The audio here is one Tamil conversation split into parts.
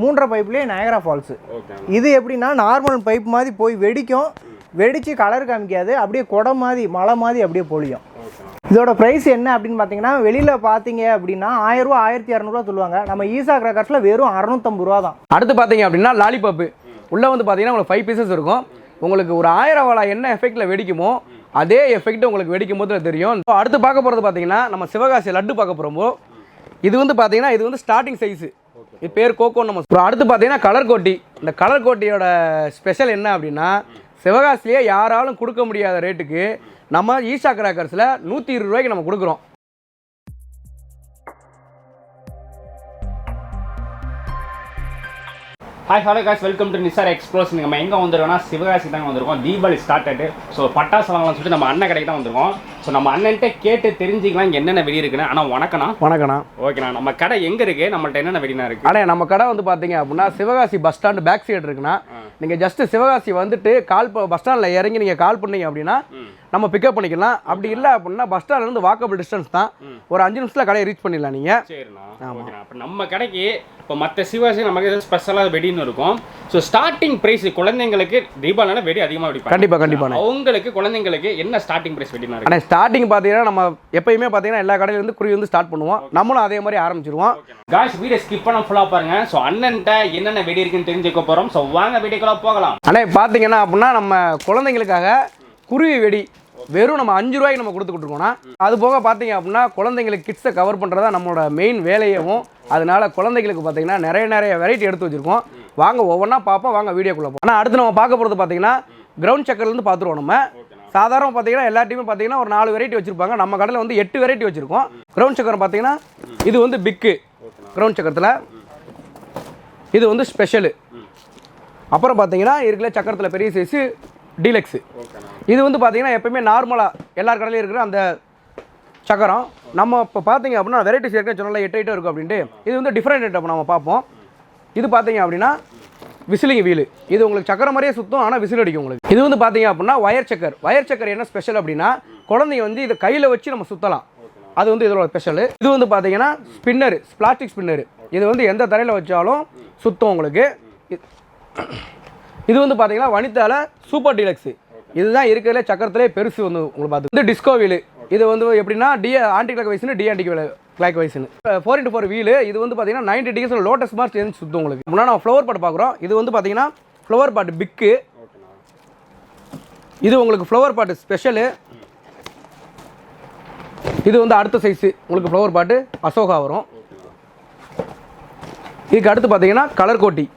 3.5 பைப்லேயே நயகரா ஃபால்ஸு. இது எப்படின்னா நார்மல் பைப் மாதிரி போய் வெடிக்கும், வெடித்து கலர் காமிக்காது, அப்படியே குடம் மாதிரி மலை மாதிரி அப்படியே பொழியும். இதோட ப்ரைஸ் என்ன அப்படின்னு பார்த்தீங்கன்னா வெளியில் பார்த்தீங்க அப்படின்னா 1000 ரூபா 1200 சொல்லுவாங்க. நம்ம ஈசா கிராக்கர்ஸில் வெறும் 650 ரூபா தான். அடுத்து பார்த்தீங்க அப்படின்னா லாலிபாப்பு உள்ளே வந்து பார்த்தீங்கன்னா உங்களுக்கு 5 பீசஸ் இருக்கும். உங்களுக்கு ஒரு 1000 வாழை என்ன எஃபெக்டில் வெடிக்குமோ அதே எஃபெக்ட் உங்களுக்கு வெடிக்கும் போது தெரியும். அடுத்து பார்க்க போகிறது பார்த்தீங்கன்னா நம்ம சிவகாசி லட்டு பார்க்க போகிறோமோ இது வந்து பார்த்தீங்கன்னா இது வந்து ஸ்டார்டிங் சைஸு. இது பேர் கோகோ நம்ம. அடுத்து பார்த்தீங்கன்னா கலர் கோட்டி. இந்த கலர் கோட்டியோட ஸ்பெஷல் என்ன அப்படின்னா சிவகாசிலேயே யாராலும் கொடுக்க முடியாத ரேட்டுக்கு நம்ம ஈஷா கிராக்கர்ஸில் 120 ரூபாய்க்கு நம்ம கொடுக்குறோம். Hi hello guys, welcome to Nisar explores. நம்ம எங்கே வந்திருக்கோம்னா சிவகாசி தாங்க வந்திருக்கோம். தீபாவளி ஸ்டார்ட் ஆகிட்டு ஸோ பட்டாசு வாங்கலாம்னு சொல்லிட்டு நம்ம அண்ணன் கடைக்கு தான் வந்திருக்கோம். ஸோ நம்ம அண்ணன்ட்ட கேட்டு தெரிஞ்சிக்கலாம் இங்கே என்னென்ன வெடி இருக்குன்னு. ஆனால் வணக்கண்ணா. ஓகேண்ணா, நம்ம கடை எங்கே இருக்குது, நம்மள்ட்ட என்னென்ன வெடினா இருக்குது? ஆனால் நம்ம கடை வந்து பார்த்தீங்க அப்படின்னா Sivakasi bus stand back side இருக்குன்னா நீங்கள் ஜஸ்ட்டு சிவகாசி வந்துட்டு பஸ் ஸ்டாண்டில் இறங்கி நீங்கள் கால் பண்ணீங்க அப்படின்னா நம்ம பிக்கப் பண்ணிக்கலாம். அப்படி இல்லை அப்படின்னா பஸ் ஸ்டாண்ட்லேருந்து வாக்கபிள் டிஸ்டன்ஸ் தான், ஒரு 5 நிமிஷத்தில் கடையை ரீச் பண்ணிடலாம் நீங்கள். சரிண்ணா, ஓகேண்ணா. அப்போ நம்ம கடைக்கு இப்போ மற்ற சிவகாசி நமக்கு ஸ்பெஷலாக வெடின்னு இருக்கும். ஸோ ஸ்டார்டிங் ப்ரைஸ் குழந்தைங்களுக்கு தீபாவளினா வெடி அதிகமாக வெடிப்பாங்க. கண்டிப்பாக அவங்களுக்கு குழந்தைங்களுக்கு என்ன ஸ்டார்டிங் ப்ரைஸ் வெடினா இருக்கு? ஆனால் ஸ்டார்டிங் பார்த்தீங்கன்னா நம்ம எப்பயுமே பார்த்தீங்கன்னா எல்லா கடையிலேருந்து குறி வந்து ஸ்டார்ட் பண்ணுவோம். நம்மளும் அதே மாதிரி ஆரம்பிச்சிருவோம். காய்ஸ் வீடியோ ஸ்கிப் பண்ண ஃபுல்லாக பாருங்க. ஸோ அண்ணன்ட்ட என்னென்ன வெடி இருக்குன்னு தெரிஞ்சுக்க போகிறோம். ஸோ வாங்க வீடியோக்குள்ள போகலாம். ஆனால் பார்த்தீங்கன்னா அப்படின்னா நம்ம குழந்தைங்களுக்காக குருவி வெடி வெறும் நம்ம 5 ரூபாய்க்கு நம்ம கொடுத்துக்கிட்டுருக்கோம்னா அது போக பார்த்தீங்க அப்படின்னா குழந்தைங்களுக்கு கிட்ஸை கவர் பண்ணுறதா நம்மளோட மெயின் வேலையவும். அதனால குழந்தைங்களுக்கு பார்த்தீங்கன்னா நிறைய வெரைட்டி எடுத்து வச்சுருக்கோம். வாங்க ஒவ்வொன்றா பார்ப்போம், வாங்க வீடியோக்குள்ளே போவோம். ஆனால் அடுத்து நம்ம பார்க்க போகிறது பார்த்தீங்கன்னா கிரவுண்ட் சக்கர்லேருந்து பார்த்துருவோம். நம்ம சாதாரண பார்த்தீங்கன்னா எல்லாத்தையுமே பார்த்தீங்கன்னா ஒரு 4 வெரைட்டி வச்சுருப்பாங்க. நம்ம கடையில் வந்து 8 வெரைட்டி வச்சுருக்கோம். கிரவுண்ட் சக்கரம் பார்த்தீங்கன்னா இது வந்து பிக்கு கிரவுண்ட் சக்கரத்தில், இது வந்து ஸ்பெஷலு. அப்புறம் பார்த்தீங்கன்னா இருக்குல்ல சக்கரத்தில் பெரிய சைஸு டீலக்ஸு. இது வந்து பார்த்தீங்கன்னா எப்போயுமே நார்மலாக எல்லார் கடையிலையும் இருக்கிற அந்த சக்கரம். நம்ம இப்போ பார்த்தீங்க அப்படின்னா வெரைட்டிஸ் இருக்குன்னு சொன்னால 8 ஐட்டம் இருக்கும் அப்படின்ட்டு. இது வந்து டிஃப்ரெண்ட் ஐட்டம் நம்ம பார்ப்போம். இது பார்த்தீங்க அப்படின்னா விசிலிங் வீலு. இது உங்களுக்கு சக்கரம் மாதிரியே சுற்றும், ஆனால் விசில் அடிக்கும் உங்களுக்கு. இது வந்து பார்த்தீங்க அப்படின்னா வயர் சக்கர் என்ன ஸ்பெஷல் அப்படின்னா குழந்தைங்க வந்து இதை கையில் வச்சு நம்ம சுற்றலாம். அது வந்து இதோட ஸ்பெஷலு. இது வந்து பார்த்தீங்கன்னா ஸ்பின்னரு, பிளாஸ்டிக் ஸ்பின்னரு. இது வந்து எந்த தரையில் வச்சாலும் சுத்தம் உங்களுக்கு. இது வந்து பார்த்தீங்கன்னா வனிதால சூப்பர் டீலக்ஸு. இதுதான் இருக்கிறதுல சக்கரத்திலே பெருசு வந்து உங்களுக்கு பார்த்து. இது டிஸ்கோ வீலு. இது வந்து எப்படின்னா ஆன்டி கிளாக் வைஸ்னு ஆன்டி கிளாக் வைஸ்னு 4x4 வீலு. இது வந்து பார்த்தீங்கன்னா 90 டிகிரிஸில் லோட்டஸ் மார்க் சேர்ந்து சுத்தம் உங்களுக்கு. முன்னாடி நம்ம ஃப்ளவர் பாட் பார்க்குறோம். இது வந்து பார்த்தீங்கன்னா ஃப்ளவர் பாட் பிக்கு. இது உங்களுக்கு ஃப்ளவர் பாட்டு ஸ்பெஷலு. இது வந்து அடுத்த சைஸு உங்களுக்கு ஃப்ளவர் பாட்டு அசோகா வரும். இதுக்கு அடுத்து பார்த்தீங்கன்னா கலர் கோட்டி.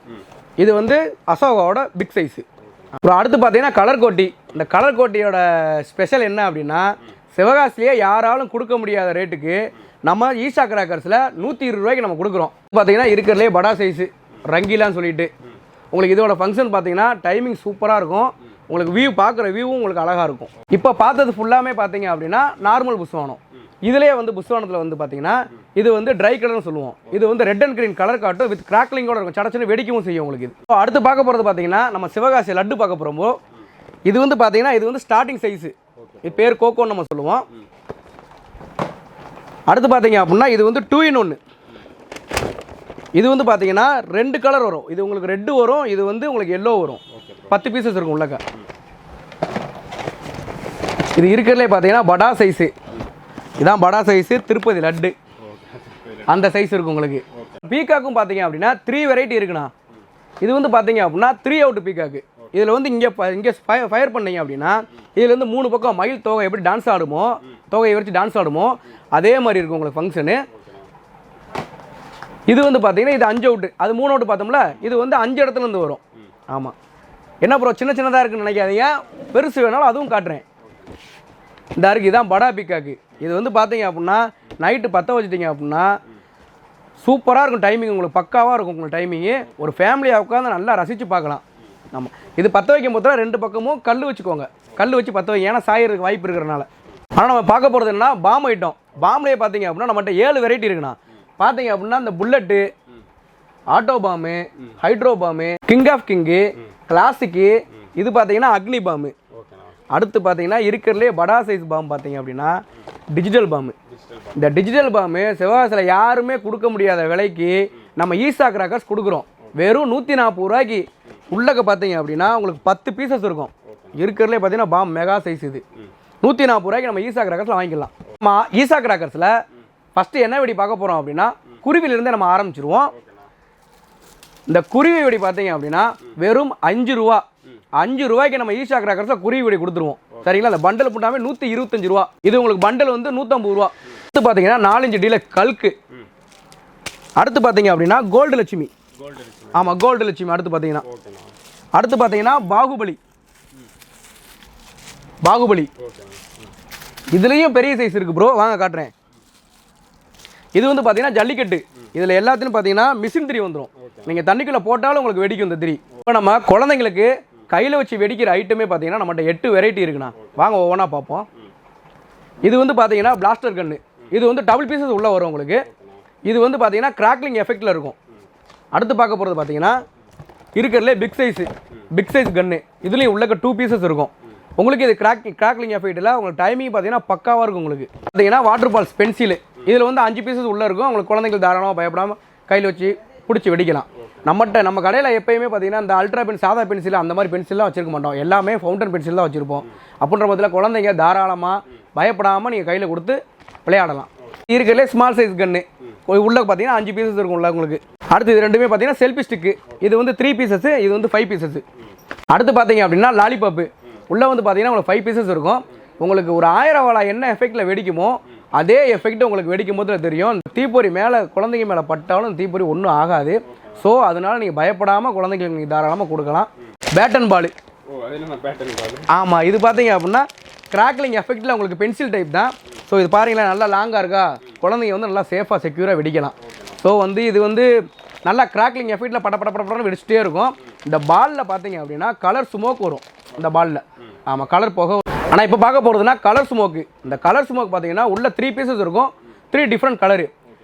இது வந்து அசோகாவோட பிக் சைஸு. அப்புறம் அடுத்து பார்த்தீங்கன்னா கலர் கோட்டி. இந்த கலர் கோட்டியோட ஸ்பெஷல் என்ன அப்படின்னா சிவகாசிலேயே யாராலும் கொடுக்க முடியாத ரேட்டுக்கு நம்ம ஈஷா கிராக்கர்ஸில் 120 ரூபாய்க்கு நம்ம கொடுக்குறோம். பார்த்தீங்கன்னா இருக்கிறதுலே படா சைஸு ரங்கிலான்னு சொல்லிட்டு உங்களுக்கு இதோட ஃபங்க்ஷன் பார்த்தீங்கன்னா டைமிங் சூப்பராக இருக்கும். உங்களுக்கு வியூ பார்க்குற வியூவும் உங்களுக்கு அழகாக இருக்கும். இப்போ பார்த்தது ஃபுல்லாமே பார்த்தீங்க அப்படின்னா நார்மல் புஷ்வானம். இதிலே வந்து புஷ்வானத்தில் வந்து பார்த்தீங்கன்னா இது வந்து ட்ரை கலர்னு சொல்லுவோம். இது வந்து ரெட் அண்ட் கிரீன் கலர் காட்டும், வித் கிராக்லிங்கோட இருக்கும். சடச்சுன்னு வெடிக்கவும் செய்யும் உங்களுக்கு. இது அடுத்து பார்க்க போகிறது பார்த்தீங்கன்னா நம்ம சிவகாசி லட்டு பார்க்க போகிறோமோ இது வந்து பார்த்தீங்கன்னா இது வந்து ஸ்டார்டிங் சைஸு. இது பேர் கோகோன்னு நம்ம சொல்லுவோம். அடுத்து பார்த்தீங்க அப்படின்னா இது வந்து 2 in 1. இது வந்து பார்த்தீங்கன்னா 2 கலர் வரும். இது உங்களுக்கு ரெட்டு வரும், இது வந்து உங்களுக்கு எல்லோ வரும். 10 பீசஸ் இருக்கும் உள்ளக்க. இது இருக்கிறதுலே பார்த்தீங்கன்னா படா சைஸு. இதான் படா சைஸு திருப்பதி லட்டு அந்த சைஸ் இருக்கும் உங்களுக்கு. பீக்காக்கும் பார்த்தீங்க அப்படின்னா 3 வெரைட்டி இருக்குண்ணா. இது வந்து பார்த்தீங்க அப்படின்னா 3 அவுட் பீக்காக்கு. இதில் வந்து இங்கே ஃபயர் பண்ணீங்க அப்படின்னா இதில் வந்து 3 பக்கம் மயில் தொகை எப்படி டான்ஸ் ஆடுமோ, தொகையை வச்சு டான்ஸ் ஆடுமோ அதே மாதிரி இருக்கும் உங்களுக்கு ஃபங்க்ஷனு. இது வந்து பார்த்தீங்கன்னா இது 5 அவுட்டு, அது 3 அவுட்டு பார்த்தோம்ல, இது வந்து 5 இடத்துலேருந்து வரும். ஆமாம், என்ன ப்ரோ சின்னதாக இருக்குன்னு நினைக்காதீங்க, பெருசு வேணாலும் அதுவும் காட்டுறேன். இந்த இருக்குது, இதான் படா பீக்காக்கு. இது வந்து பார்த்தீங்க அப்படின்னா நைட்டு 10 வச்சுட்டிங்க அப்படின்னா சூப்பராக இருக்கும். டைமிங் உங்களுக்கு பக்காவாக இருக்கும். உங்களுக்கு டைமிங்கு ஒரு ஃபேமிலியாக உட்காந்து நல்லா ரசித்து பார்க்கலாம். ஆமாம், இது 10 வைக்கும் போது 2 பக்கமும் கல் வச்சுக்கோங்க. கல் வச்சு 10 வைங்க, ஏன்னா சாயறதுக்கு வாய்ப்பு இருக்கிறனால. ஆனால் நம்ம பார்க்க போகிறது என்னன்னா பாம் ஐட்டம். பாம்லேயே பார்த்தீங்க அப்படின்னா நம்மகிட்ட 7 வெரைட்டி இருக்குண்ணா. பார்த்தீங்க அப்படின்னா இந்த புல்லட்டு, ஆட்டோ பாம்பு, ஹைட்ரோ பாம்பு, கிங் ஆஃப் கிங்கு, கிளாசிக்கு, இது பார்த்தீங்கன்னா அக்னி பாம்பு. அடுத்து பார்த்தீங்கன்னா இருக்கிறதுலே படா சைஸ் பாம்பு பார்த்தீங்க அப்படின்னா டிஜிட்டல் பாம்பு. இந்த டிஜிட்டல் பாம்பு சிவகாசியில் யாருமே கொடுக்க முடியாத விலைக்கு நம்ம ஈசா கிராக்கர்ஸ் கொடுக்குறோம். வெறும் 140 ரூபாய்க்கு உள்ளக்க பார்த்தீங்க அப்படின்னா உங்களுக்கு 10 பீசஸ் இருக்கும். இருக்கிறதுலே பார்த்தீங்கன்னா பாம் மெகா சைஸ் இது 140 ரூபாய்க்கு நம்ம ஈசா கிராக்கர்ஸில் வாங்கிக்கலாம். நம்ம ஈசா கிராக்கர்ஸில் ஃபஸ்ட்டு என்ன வெடி பார்க்க போகிறோம் அப்படின்னா குருவிலிருந்தே நம்ம ஆரம்பிச்சிருவோம். இந்த குருவி வெடி பார்த்தீங்க அப்படின்னா வெறும் 5 ரூபா. 5 ரூபாய்க்கு நம்ம ஈஷா கிராக்கர்ஸில் குருவி வெடி கொடுத்துருவோம். சரிங்களா? அந்த பண்டல் போட்டாமே 125 ரூபா. இது உங்களுக்கு பண்டல் வந்து 150 ரூபா. அடுத்து பார்த்தீங்கன்னா 4 டீலர் கல்க்கு. அடுத்து பார்த்தீங்க அப்படின்னா கோல்டு லட்சுமி. ஆமாம், கோல்டு லட்சுமி. அடுத்து பார்த்தீங்கன்னா பாகுபலி. இதுலேயும் பெரிய சைஸ் இருக்குது ப்ரோ, வாங்க காட்டுறேன். இது வந்து பார்த்தீங்கன்னா ஜல்லிக்கட்டு. இதில் எல்லாத்தையும் பார்த்தீங்கன்னா மிஷின் திரி வந்துடும். நீங்கள் தண்ணிக்குள்ளே போட்டாலும் உங்களுக்கு வெடிக்கும் இந்த திரி. இப்போ நம்ம குழந்தைங்களுக்கு கையில் வச்சு வெடிக்கிற ஐட்டமே பார்த்தீங்கன்னா நம்மகிட்ட 8 வெரைட்டி இருக்குண்ணா. வாங்க ஒவ்வொன்றா பார்ப்போம். இது வந்து பார்த்தீங்கன்னா பிளாஸ்டர் கன்று. இது வந்து டபுள் பீசஸ் உள்ளே வரும் உங்களுக்கு. இது வந்து பார்த்தீங்கன்னா கிராக்லிங் எஃபெக்டில் இருக்கும். அடுத்து பார்க்க போகிறது பார்த்தீங்கன்னா இருக்கிறதுலே பிக் சைஸ் கன்று. இதுலேயும் உள்ளக்க 2 பீசஸ் இருக்கும் உங்களுக்கு. இது கிராக்லிங் எஃபெக்டில் உங்களுக்கு டைமிங் பார்த்தீங்கன்னா பக்காவாக இருக்கும். உங்களுக்கு பார்த்தீங்கன்னா வாட்டர் பால்ஸ் பென்சில். இதில் வந்து 5 பீசஸ் உள்ளே இருக்கும். உங்களுக்கு குழந்தைங்களுக்கு தாராளமாக பயப்படாமல் கையில் வச்சு பிடிச்சி வெடிக்கலாம். நம்ம கடையில் எப்போயுமே பார்த்தீங்கன்னா இந்த அல்ட்ரா சாதா பென்சில் அந்த மாதிரி பென்சில்லாம் வச்சிருக்க மாட்டோம். எல்லாமே ஃபவுண்டன் பென்சில் தான் வச்சுருப்போம். அப்படின்ற பட்சத்தில் குழந்தைங்க தாராளமாக பயப்படாமல் நீங்கள் கையில் கொடுத்து விளையாடலாம். இருக்கிறதுலே ஸ்மால் சைஸ் கன்று. உள்ளே பார்த்தீங்கன்னா 5 பீசஸ் இருக்கும் உள்ள உங்களுக்கு. அடுத்து இது ரெண்டுமே பார்த்தீங்கன்னா செல்ஃபி ஸ்டிக்கு. இது வந்து 3 பீசஸ், இது வந்து 5 பீசஸ். அடுத்து பார்த்தீங்க அப்படின்னா லாலிபாப்பு. உள்ளே வந்து பார்த்தீங்கன்னா உங்களுக்கு 5 பீசஸ் இருக்கும். உங்களுக்கு ஒரு 1000 வாழை என்ன எஃபெக்டில் வெடிக்குமோ அதே எஃபெக்ட் உங்களுக்கு வெடிக்கும் போது தெரியும். தீப்பொறி மேலே குழந்தைங்க மேலே பட்டாலும் தீப்பொறி ஒன்றும் ஆகாது. ஸோ அதனால் நீங்கள் பயப்படாமல் குழந்தைங்களுக்கு நீங்கள் தாராளமாக கொடுக்கலாம். பேட்டன் பால். ஆமாம், இது பார்த்தீங்க அப்படின்னா கிராக்லிங் எஃபெக்டில் உங்களுக்கு பென்சில் டைப் தான். ஸோ இது பாருங்களேன், நல்லா லாங்காக இருக்கா, குழந்தைங்க வந்து நல்லா சேஃபாக செக்யூராக வெடிக்கலாம். ஸோ வந்து இது வந்து நல்லா கிராக்லிங் எஃபெக்டில் படப்படன்னு வெடிச்சிட்டே இருக்கும். இந்த பாலில் பார்த்தீங்க அப்படின்னா கலர் ஸ்மோக் வரும் இந்த பாலில். ஆமாம், கலர் போக. ஆனால் இப்போ பார்க்க போகிறதுனா கலர் ஸ்மோக்கு. இந்த கலர் ஸ்மோக் பார்த்தீங்கன்னா உள்ள 3 பீசஸ் இருக்கும், 3 டிஃப்ரெண்ட் கலரு.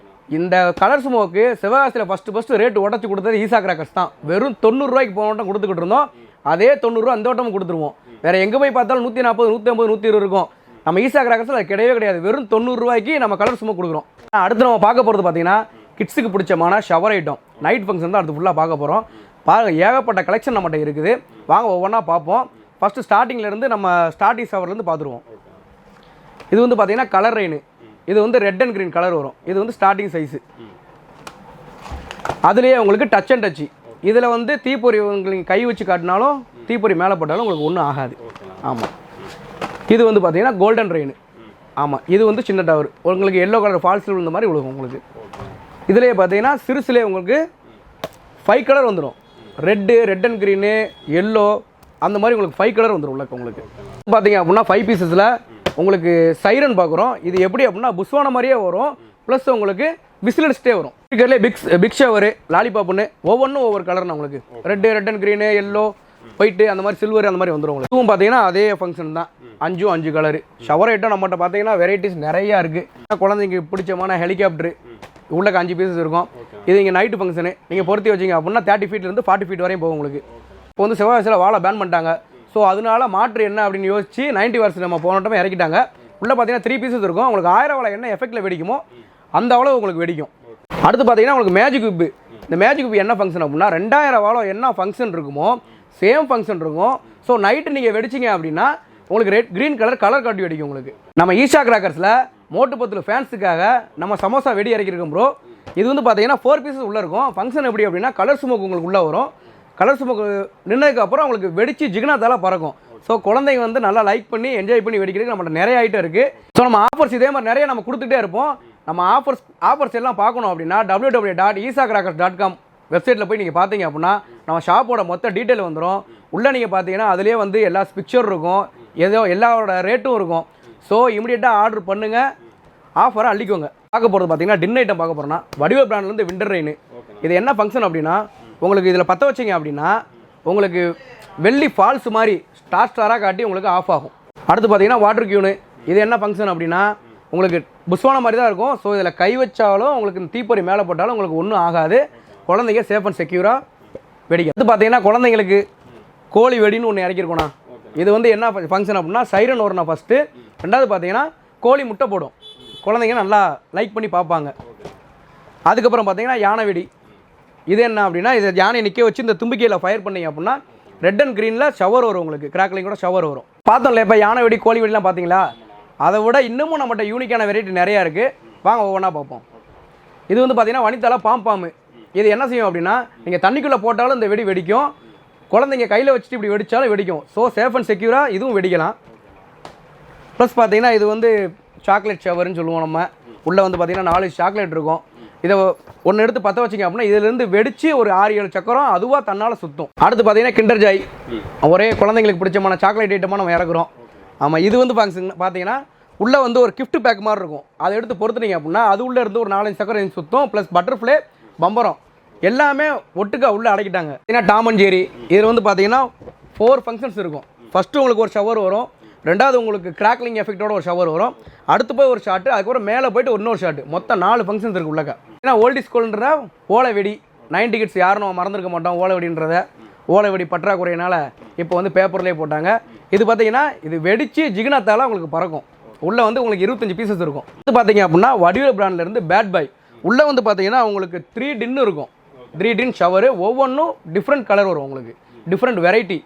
இந்த கலர் ஸ்மோக்கு சிவகாசியில் ஃபஸ்ட்டு ரேட்டு உடச்சி கொடுத்தது ஈசா கிராக்கர்ஸ் தான். வெறும் 90 ரூபாய்க்கு போன வட்டம் கொடுத்துக்கிட்டு இருந்தோம். அதே 90 ரூபா அந்த வட்டமும் கொடுத்துருவோம். வேறு எங்கே போய் பார்த்தாலும் 140, 150, 120 இருக்கும். நம்ம ஈசா கிராக்கர்ஸில் அது கிடையாது. வெறும் 90 ரூபாய்க்கு நம்ம கலர் ஸ்மோக் கொடுக்குறோம். அடுத்து நம்ம பார்க்க போகிறது பார்த்தீங்கன்னா கிட்ஸுக்கு பிடிச்சமான ஷவர் ஐட்டம். நைட் ஃபங்க்ஷன் தான் அடுத்து ஃபுல்லாக பார்க்க போகிறோம். பாருங்கள், ஏகப்பட்ட கலெக்ஷன் நம்மகிட்ட இருக்குது. வாங்க ஒவ்வொன்றா பார்ப்போம். ஃபஸ்ட்டு ஸ்டார்டிங்லேருந்து நம்ம ஸ்டார்டிங் ஷவர்லேருந்து பார்த்துருவோம். இது வந்து பார்த்தீங்கன்னா கலர் ரெயின். இது வந்து ரெட் அண்ட் க்ரீன் கலர் வரும். இது வந்து ஸ்டார்டிங் சைஸு. அதுலேயே உங்களுக்கு டச் அண்ட் டச்சு. இதில் வந்து தீப்பொறி உங்களுக்கு கை வச்சு காட்டினாலும் தீப்பொறி மேலே போட்டாலும் உங்களுக்கு ஒன்றும் ஆகாது. ஆமாம், இது வந்து பார்த்தீங்கன்னா கோல்டன் ரெயின். ஆமாம், இது வந்து சின்ன டவர். உங்களுக்கு எல்லோ கலர் ஃபால்ஸில் விழுந்த மாதிரி விழுகும் உங்களுக்கு. இதுலேயே பார்த்தீங்கன்னா சிறுசுலேயே உங்களுக்கு 5 கலர் வந்துடும். ரெட் அண்ட் க்ரீனு, எல்லோ, அந்த மாதிரி உங்களுக்கு 5 கலர் வந்துடும் உள்ள. உங்களுக்கு பார்த்தீங்க அப்படின்னா 5 பீசஸில் உங்களுக்கு சைரன் பார்க்குறோம். இது எப்படி அப்படின்னா புஷ்வான மாதிரியே வரும், ப்ளஸ் உங்களுக்கு விசில் அடிச்சிட்டே வரும். இருக்கிறதுலே பிக் ஷவரு, லாலிபாப்புன்னு ஒவ்வொன்றும் ஒவ்வொரு கலர்னா உங்களுக்கு. Red and green, yellow, white, அந்த மாதிரி சில்வர், அந்த மாதிரி வந்துடும் உங்களுக்கு. இதுவும் பார்த்தீங்கன்னா அதே ஃபங்க்ஷன் தான். 5 கலரு ஷவர் ஐட்டம் நம்மகிட்ட பார்த்தீங்கன்னா வெரைட்டிஸ் நிறையா இருக்குது. குழந்தைங்க பிடிச்சமான ஹெலிகாப்டரு உள்ளக்கு 5 பீசஸ் இருக்கும். இது இங்கே நைட்டு ஃபங்க்ஷனு நீங்கள் பொருத்தி வச்சிங்க அப்படின்னா 30 ஃபீட்லேருந்து 40 ஃபீட் வரையும் போகும் உங்களுக்கு. இப்போ வந்து சிவகாசியில் வாழை பேன் பண்ணிட்டாங்க. ஸோ அதனால மாற்று என்ன அப்படின்னு யோசிச்சு 90 வாட்ஸ் நம்ம போனோட்டமே இறக்கிட்டாங்க. உள்ளே பார்த்தீங்கன்னா 3 பீசஸ் இருக்கும். உங்களுக்கு 1000 வாழை என்ன எஃபெக்டில் வெடிக்குமோ அந்த அளவு உங்களுக்கு வெடிக்கும். அடுத்து பார்த்தீங்கன்னா உங்களுக்கு மேஜிக் விப்பு. இந்த மேஜிக் விப்பு என்ன ஃபங்க்ஷன் அப்படின்னா 2000 வாழை என்ன ஃபங்க்ஷன் இருக்குமோ சேம் ஃபங்க்ஷன் இருக்கும். ஸோ நைட்டு நீங்கள் வெடிச்சிங்க அப்படின்னா உங்களுக்கு க்ரீன் கலர் காட்டி வெடிக்கும் உங்களுக்கு. நம்ம ஈஷா கிராக்கர்ஸில் மோட்டு 10 ஃபேன்ஸுக்காக நம்ம சமோசா வெடி இறக்கிருக்கோம் ப்ரோ. இது வந்து பார்த்தீங்கன்னா 4 பீசஸ் உள்ளே இருக்கும். ஃபங்க்ஷன் எப்படி அப்படின்னா கலர் ஸ்மோக் உங்களுக்கு உள்ளே வரும். கலர் ஸ்மோக் நின்னதுக்கப்புறம் உங்களுக்கு வெடித்து ஜிக்னாத்தால பறக்கும். ஸோ குழந்தைங்க வந்து நல்லா லைக் பண்ணி என்ஜாய் பண்ணி வெடிக்கிறதுக்கு நம்மகிட்ட நிறைய ஐட்டம் இருக்குது. ஸோ நம்ம ஆஃபர்ஸ் இதே மாதிரி நிறைய நம்ம கொடுத்துட்டே இருப்போம். நம்ம ஆஃபர்ஸ் எல்லாம் பார்க்கணும் அப்படின்னா www.isacrackers.com வெப்சைட்டில் போய் நீங்கள் பார்த்தீங்க அப்படின்னா நம்ம ஷாப்போட மொத்த டீட்டெயில் வந்துடும். உள்ளே நீங்கள் பார்த்தீங்கன்னா அதிலே வந்து எல்லா பிக்சர் இருக்கும், எல்லாரோட ரேட்டும் இருக்கும். ஸோ இமீடியட்டாக ஆர்டர் பண்ணுங்கள், ஆஃபரை அள்ளிக்கோங்க. பார்க்க போகிறது பார்த்தீங்கன்னா டின் ஐட்டம் பார்க்க போகிறோன்னா வடிவ பிராண்ட்லேருந்து விண்டர் ரெயின். இது என்ன ஃபங்க்ஷன் அப்படின்னா உங்களுக்கு இதில் பற்ற வச்சிங்க அப்படின்னா உங்களுக்கு வெள்ளி ஃபால்ஸ் மாதிரி ஸ்டாராக காட்டி உங்களுக்கு ஆஃப் ஆகும். அடுத்து பார்த்தீங்கன்னா வாட்டர் கியூனு. இது என்ன ஃபங்க்ஷன் அப்படின்னா உங்களுக்கு புஷ்வான மாதிரி தான் இருக்கும். ஸோ இதில் கை வச்சாலும் உங்களுக்கு தீப்பொறி மேலே போட்டாலும் உங்களுக்கு ஒன்றும் ஆகாது. குழந்தைங்க சேஃப் அண்ட் செக்யூராக வெடிக்கும். அடுத்து பார்த்தீங்கன்னா குழந்தைங்களுக்கு கோழி வெடின்னு ஒன்று இறக்கிருக்கோண்ணா. இது வந்து என்ன ஃபங்க்ஷன் அப்படின்னா சைரன் வரணும் ஃபஸ்ட்டு. ரெண்டாவது பார்த்தீங்கன்னா கோழி முட்டை போடும், குழந்தைங்க நல்லா லைக் பண்ணி பார்ப்பாங்க. அதுக்கப்புறம் பார்த்தீங்கன்னா யானை வெடி. இது என்ன அப்படின்னா இதை யானை நிற்க வச்சு இந்த தும்பிக்கையில் ஃபயர் பண்ணீங்க அப்படின்னா ரெட் அண்ட் க்ரீனில் ஷவர் வரும் உங்களுக்கு, கிராக்லிங் கூட ஷவர் வரும். பார்த்தோம்ல இப்போ யானை வெடி கோழி வெடிலாம் பார்த்தீங்களா, அதை விட இன்னமும் நம்மகிட்ட யூனிக்கான வெரைட்டி நிறையா இருக்குது. வாங்க ஒவ்வொன்றா பார்ப்போம். இது வந்து பார்த்தீங்கன்னா வனிதால பாம்பு. இது என்ன செய்யும் அப்படின்னா நீங்கள் தண்ணிக்குள்ளே போட்டாலும் இந்த வெடி வெடிக்கும், குழந்தைங்க கையில் வச்சுட்டு இப்படி வெடித்தாலும் வெடிக்கும். ஸோ சேஃப் அண்ட் செக்யூராக இதுவும் வெடிக்கலாம். ப்ளஸ் பார்த்தீங்கன்னா இது வந்து சாக்லேட் ஷவர்னு சொல்லுவோம். நம்ம உள்ளே வந்து பார்த்தீங்கன்னா 4 சாக்லேட் இருக்கும். இதை ஒன்று எடுத்து பற்ற வச்சிங்க அப்படின்னா இதிலேருந்து வெடித்து ஒரு 6-7 சக்கரம் அதுவாக தன்னால் சுற்றும். அடுத்து பார்த்தீங்கன்னா கிண்டர் ஜாய், ஒரே குழந்தைங்களுக்கு பிடிச்சமான சாக்லேட் ஐட்டமாக நம்ம இறக்குறோம். ஆமாம், இது வந்து பார்த்தீங்கன்னா உள்ளே வந்து ஒரு கிஃப்ட் பேக் மாதிரி இருக்கும். அதை எடுத்து பொறுத்துனீங்க அப்படின்னா அது உள்ளே இருந்து ஒரு 4-5 சக்கரம் சுற்றும். ப்ளஸ் பட்டர்ஃப்ளை, பம்பரம் எல்லாமே ஒட்டுக்கா உள்ளே அடக்கிட்டாங்க. ஏன்னா டாம் அண்ட் ஜெரி இதில் வந்து பார்த்தீங்கன்னா 4 ஃபங்க்ஷன்ஸ் இருக்கும். ஃபஸ்ட்டு உங்களுக்கு ஒரு ஷவர் வரும், ரெண்டாவது உங்களுக்கு கிராக்லிங் எஃபெக்டோட ஒரு ஷவர் வரும், அடுத்து போய் ஒரு ஷாட்டு, அதுக்கப்புறம் மேலே போய்ட்டு இன்னொரு ஷாட்டு, மொத்தம் 4 ஃபங்க்ஷன்ஸ் இருக்குது உள்ளக்க. ஏன்னா ஓல்டி ஸ்கூல்ன்ற ஓலை வெடி 90 கிட்ஸ் யாரும் நம்ம மறந்துருக்க மாட்டோம். ஓலை வெடின்றத ஓலை வெடி பற்றாக்குறையினால் இப்போ வந்து பேப்பர்லேயே போட்டாங்க. இது பார்த்தீங்கன்னா இது வெடித்து ஜிகினாத்தால் உங்களுக்கு பறக்கும். உள்ளே வந்து உங்களுக்கு 25 பீசஸ் இருக்கும். இது பார்த்தீங்க அப்படின்னா வடிவேல் பிராண்ட்லேருந்து பேட் பாய். உள்ளே வந்து பார்த்தீங்கன்னா உங்களுக்கு 3 டின்னு இருக்கும். 3 டின் ஷவரு, ஒவ்வொன்றும் டிஃப்ரெண்ட் கலர் வரும் உங்களுக்கு, டிஃப்ரெண்ட் வெரைட்டி.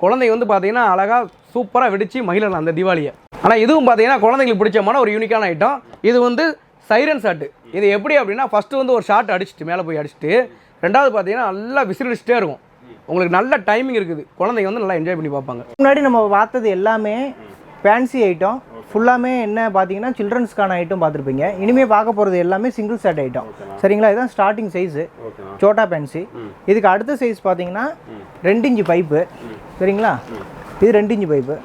குழந்தைங்க வந்து பார்த்தீங்கன்னா அழகாக சூப்பராக வெடித்து மகிழலாம் அந்த தீபாவளியை. ஆனால் இதுவும் பார்த்தீங்கன்னா குழந்தைங்களுக்கு பிடிச்சமான ஒரு யூனிக்கான ஐட்டம். இது வந்து சைரன் ஷாட்டு. இது எப்படி அப்படின்னா ஃபஸ்ட்டு வந்து ஒரு ஷாட் அடிச்சுட்டு மேலே போய் அடிச்சுட்டு, ரெண்டாவது பார்த்தீங்கன்னா நல்லா விசிறிச்சிட்டே இருக்கும். உங்களுக்கு நல்ல டைமிங் இருக்குது, குழந்தைங்க வந்து நல்லா என்ஜாய் பண்ணி பார்ப்பாங்க. முன்னாடி நம்ம பார்த்தது எல்லாமே ஃபேன்சி ஐட்டம், ஃபுல்லாமே என்ன பார்த்தீங்கன்னா சில்ட்ரன்ஸ்க்கான ஐட்டம் பார்த்துருப்பீங்க. இனிமேல் பார்க்க போகிறது எல்லாமே சிங்கிள் ஷாட் ஐட்டம். சரிங்களா, இதுதான் ஸ்டார்டிங் சைஸு சோட்டா ஃபேன்சி. இதுக்கு அடுத்த சைஸ் பார்த்தீங்கன்னா 2 இன்ச்சு பைப்பு. சரிங்களா, இது 2 இன்ச்சு பைப்பு.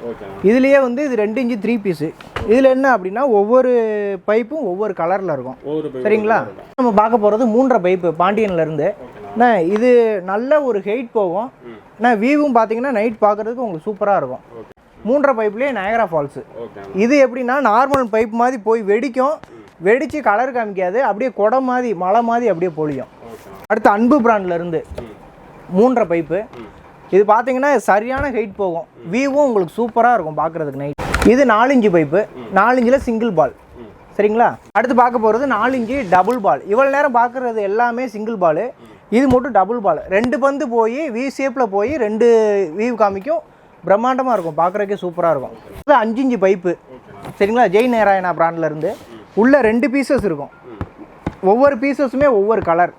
இதுலேயே வந்து இது 2 இன்ச்சு 3 பீஸு. இதில் என்ன அப்படின்னா ஒவ்வொரு பைப்பும் ஒவ்வொரு கலரில் இருக்கும். சரிங்களா, நம்ம பார்க்க போகிறது 3.5 பைப்பு பாண்டியன்லேருந்து. இது நல்ல ஒரு ஹெயிட் போகும். வியூவும் பார்த்தீங்கன்னா நைட் பார்க்குறதுக்கு உங்களுக்கு சூப்பராக இருக்கும். 3.5 பைப்லேயே நயகரா ஃபால்ஸு. இது எப்படின்னா நார்மல் பைப் மாதிரி போய் வெடிக்கும், வெடித்து கலர் காமிக்காது, அப்படியே குடம் மாதிரி மலை மாதிரி அப்படியே பொழியும். அடுத்து அன்பு பிராண்ட்லேருந்து 3.5 பைப்பு. இது பார்த்தீங்கன்னா சரியான ஹைட் போகும், வியூவும் உங்களுக்கு சூப்பராக இருக்கும் பார்க்குறதுக்கு நைட். இது 4 இன்ச்சு பைப்பு, 4 இன்ச்சில் சிங்கிள் பால். சரிங்களா, அடுத்து பார்க்க போகிறது 4 இன்ச்சு டபுள் பால். இவ்வளோ நேரம் பார்க்குறது எல்லாமே சிங்கிள் பால், இது மட்டும் டபுள் பால். 2 பந்து போய் வி ஷேப்பில் போய் 2 வியூ காமிக்கும், பிரம்மாண்டமாக இருக்கும், பார்க்குறதுக்கே சூப்பராக இருக்கும். இது 5 இன்ச்சு பைப்பு. சரிங்களா, ஜெய் நாராயணா பிராண்ட்லேருந்து. உள்ளே 2 பீசஸ் இருக்கும், ஒவ்வொரு பீசஸுமே ஒவ்வொரு கலர்.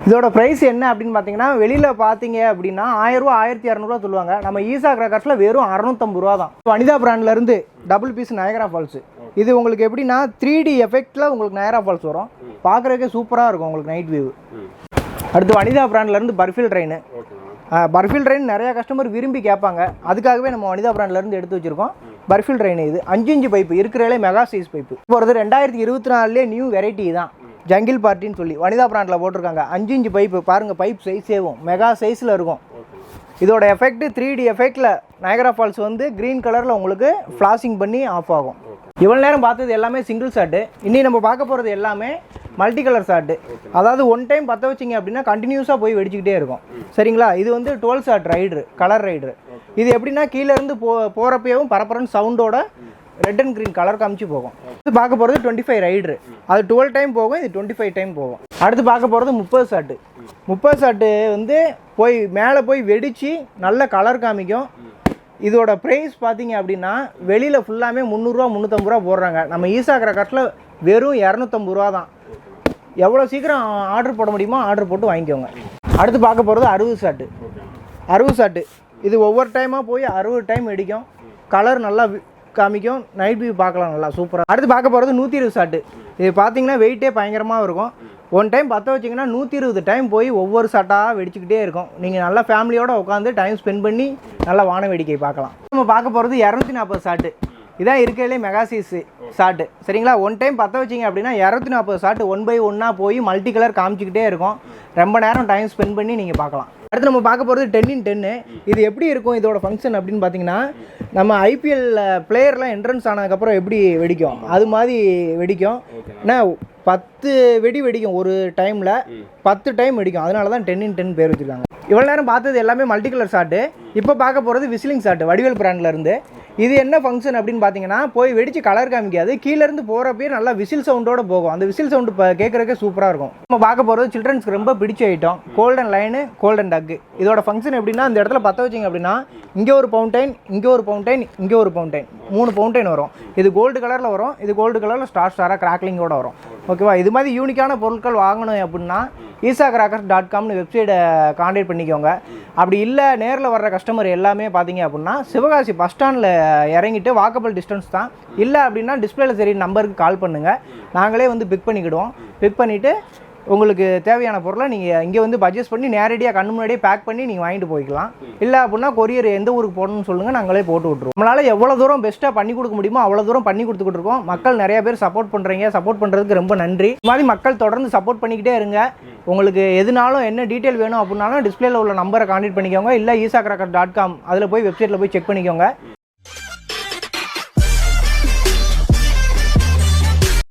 இதோட ப்ரைஸ் என்ன அப்படின்னு பார்த்தீங்கன்னா வெளியில் பார்த்தீங்க அப்படின்னா 1000 ரூபா 1200 சொல்லுவாங்க. நம்ம ஈசா கிராக்கர்ஸில் வெறும் 650 ரூபா தான். வனிதா பிராண்ட்லேருந்து டபுள் பீஸ் நயகரா ஃபால்ஸு. இது உங்களுக்கு எப்படின்னா 3D எஃபெக்டில் உங்களுக்கு நயகரா ஃபால்ஸ் வரும், பார்க்குறதுக்கே சூப்பராக இருக்கும் உங்களுக்கு நைட் வியூ. அடுத்து வனிதா பிராண்ட்லேருந்து பர்ஃபில் ட்ரெயின். பர்ஃபில் ட்ரெயின் நிறையா கஸ்டமர் விரும்பி கேட்பாங்க, அதுக்காகவே நம்ம வனிதா பிராண்ட்லேருந்து எடுத்து வச்சுருக்கோம் பர்ஃபில் ட்ரெயின். இது 5 இன்ச்சு பைப்பு, இருக்கிறதுலே மெகா சைஸ் பைப்பு. போகிறது 2024 நியூ வெரைட்டி தான், ஜங்கிள் பார்ட்டின்னு சொல்லி வனிதா பிராண்டில் போட்டிருக்காங்க. 5 இன்ச்சு பைப்பு பாருங்கள், பைப் சைஸேவும் மெகா சைஸில் இருக்கும். இதோட எஃபெக்ட் 3D எஃபெக்டில் நயகரா ஃபால்ஸ் வந்து க்ரீன் கலரில் உங்களுக்கு ஃப்ளாஷிங் பண்ணி ஆஃப் ஆகும். இவ்வளோ நேரம் பார்த்தது எல்லாமே சிங்கிள் ஷாட்டு. இன்னி நம்ம பார்க்க போகிறது எல்லாமே மல்டி கலர் ஷாட்டு. அதாவது ஒன் டைம் பற்ற வச்சிங்க அப்படின்னா கண்டினியூஸாக போய் வெடிச்சிக்கிட்டே இருக்கும். சரிங்களா, இது வந்து 12 ஷாட் ரைட்ரு, கலர் ரைட்ரு. இது எப்படின்னா கீழேருந்து போகிறப்பையும் பரபரன்னு சவுண்டோட ரெட் அண்ட் க்ரீன் கலர் காமிச்சு போகும். இது பார்க்க போகிறது 25 ரைட்ரு, அது 12 டைம் போகும், இது 25 டைம் போகும். அடுத்து பார்க்க போகிறது 30 ஷாட்டு. 30 ஷாட்டு வந்து போய் மேலே போய் வெடித்து நல்ல கலர் காமிக்கும். இதோட ப்ரைஸ் பார்த்தீங்க அப்படின்னா வெளியில் ஃபுல்லாமே 300 ரூபா 350 ரூபா போடுறாங்க. நம்ம ஈசா கிராக்கர்ஸில் வெறும் 250 ரூபா தான். எவ்வளோ சீக்கிரம் ஆர்டர் போட முடியுமோ ஆர்டர் போட்டு வாங்கிக்கோங்க. அடுத்து பார்க்க போகிறது 60 ஷாட்டு. 60 ஷாட்டு இது ஒவ்வொரு டைமாக போய் 60 டைம் வெடிக்கும், கலர் நல்லா காமிக்கும், நைட் வியூ பார்க்கலாம் நல்லா சூப்பராக. அடுத்து பார்க்க போகிறது 120 ஷாட்டு. இது பார்த்தீங்கன்னா வெயிட்டே பயங்கரமாக இருக்கும். ஒன் டைம் பற்ற வச்சிங்கன்னா 120 டைம் போய் ஒவ்வொரு ஷாட்டாக வெடிச்சுக்கிட்டே இருக்கும். நீங்கள் நல்லா ஃபேமிலியோடு உட்காந்து டைம் ஸ்பெண்ட் பண்ணி நல்லா வான வேடிக்கை பார்க்கலாம். நம்ம பார்க்க போகிறது 240 ஷாட்டு. இதான் இருக்கிறதுலே மெகா சைஸ் ஷாட்டு. சரிங்களா, ஒன் டைம் பற்ற வச்சிங்க அப்படின்னா 240 ஷாட்டு 1 by 1 போய் மல்டி கலர் காமிச்சிக்கிட்டே இருக்கும். ரொம்ப நேரம் டைம் ஸ்பெண்ட் பண்ணி நீங்கள் பார்க்கலாம். அடுத்து நம்ம பார்க்க போகிறது 10x10. இது எப்படி இருக்கும் இதோட ஃபங்க்ஷன் அப்படின்னு பார்த்தீங்கன்னா நம்ம ஐபிஎல் பிளேயர்லாம் என்ட்ரன்ஸ் ஆனதுக்கப்புறம் எப்படி வெடிக்கும் அது மாதிரி வெடிக்கும். ஏன்னா 10 வெடி வெடிக்கும் ஒரு டைமில், 10 டைம் வெடிக்கும். அதனால தான் 10x10 பேர் வச்சுருக்காங்க. இவ்வளோ நேரம் பார்த்தது எல்லாமே மல்டி கலர் ஷாட்டு. இப்போ பார்க்க போகிறது விசிலிங் ஷாட்டு வடிவேல் பிராண்ட்லேருந்து. இது என்ன ஃபங்க்ஷன் அப்படின்னு பார்த்தீங்கன்னா போய் வெடிச்சு கலர் காமிக்காது, கீழேருந்து போகிறப்பயே நல்லா விசில் சவுண்டோட போகும். அந்த விசில் சவுண்டு இப்போ கேட்குறக்கே சூப்பராக இருக்கும். நம்ம பார்க்க போகிறது சில்ட்ரன்ஸ்க்கு ரொம்ப பிடிச்ச ஐட்டம் கோல்டன் லைனு கோல்டன் டக்கு. இதோட ஃபங்க்ஷன் எப்படின்னா இந்த இடத்துல பற்ற வச்சிங்க அப்படின்னா இங்கே ஒரு ஃபவுண்டைன், இங்கே ஒரு ஃபவுண்டைன், இங்கே ஒரு ஃபவுண்டைன், 3 ஃபவுண்டைன் வரும். இது கோல்டு கலரில் வரும், இது கோல்டு கலரில் ஸ்டாராக கிராக்லிங்கோட வரும். ஓகேவா? இது மாதிரி யூனிக்கான பொருட்கள் வாங்கணும் அப்படின்னா isacrackers.comனு வெப்சைட்டை கான்டாக்ட் பண்ணிக்கோங்க. அப்படி இல்லை நேரில் வர்ற கஸ்டமர் எல்லாமே பார்த்தீங்க அப்படின்னா சிவகாசி பஸ் ஸ்டாண்டில் இறங்கிட்டு வாக்கபிள் டிஸ்டன்ஸ் தான். இல்லை அப்படின்னா டிஸ்பிளேல சரி நம்பருக்கு கால் பண்ணுங்கள், நாங்களே வந்து பிக் பண்ணிக்கிடுவோம். பிக் பண்ணிவிட்டு உங்களுக்கு தேவையான பொருளை நீங்கள் இங்கே வந்து பர்ச்சேஸ் பண்ணி நேரடியாக கண்ணு முன்னாடியே பேக் பண்ணி நீங்கள் வாங்கிட்டு போய்க்கலாம். இல்லை அப்படின்னா கொரியர் எந்த ஊருக்கு போகணும்னு சொல்லுங்கள், நாங்களே போட்டு விட்ருவோம். நம்மளால் எவ்வளோ தூரம் பெஸ்ட்டாக பண்ணி கொடுக்க முடியுமோ அவ்வளோ தூரம் பண்ணி கொடுத்துக்கிட்டு இருக்கோம். மக்கள் நிறைய பேர் சப்போர்ட் பண்ணுறீங்க, சப்போர்ட் பண்ணுறதுக்கு ரொம்ப நன்றி. இது மாதிரி மக்கள் தொடர்ந்து சப்போர்ட் பண்ணிக்கிட்டே இருங்க. உங்களுக்கு எதுனாலும் என்ன டீட்டெயில் வேணும் அப்படின்னாலும் டிஸ்பிளேல உள்ள நம்பரை கான்டாக்ட் பண்ணிக்கோங்க. இல்லை isacrackers.com அதில் போய் வெப்சைட்டில் போய் செக் பண்ணிக்கோங்க.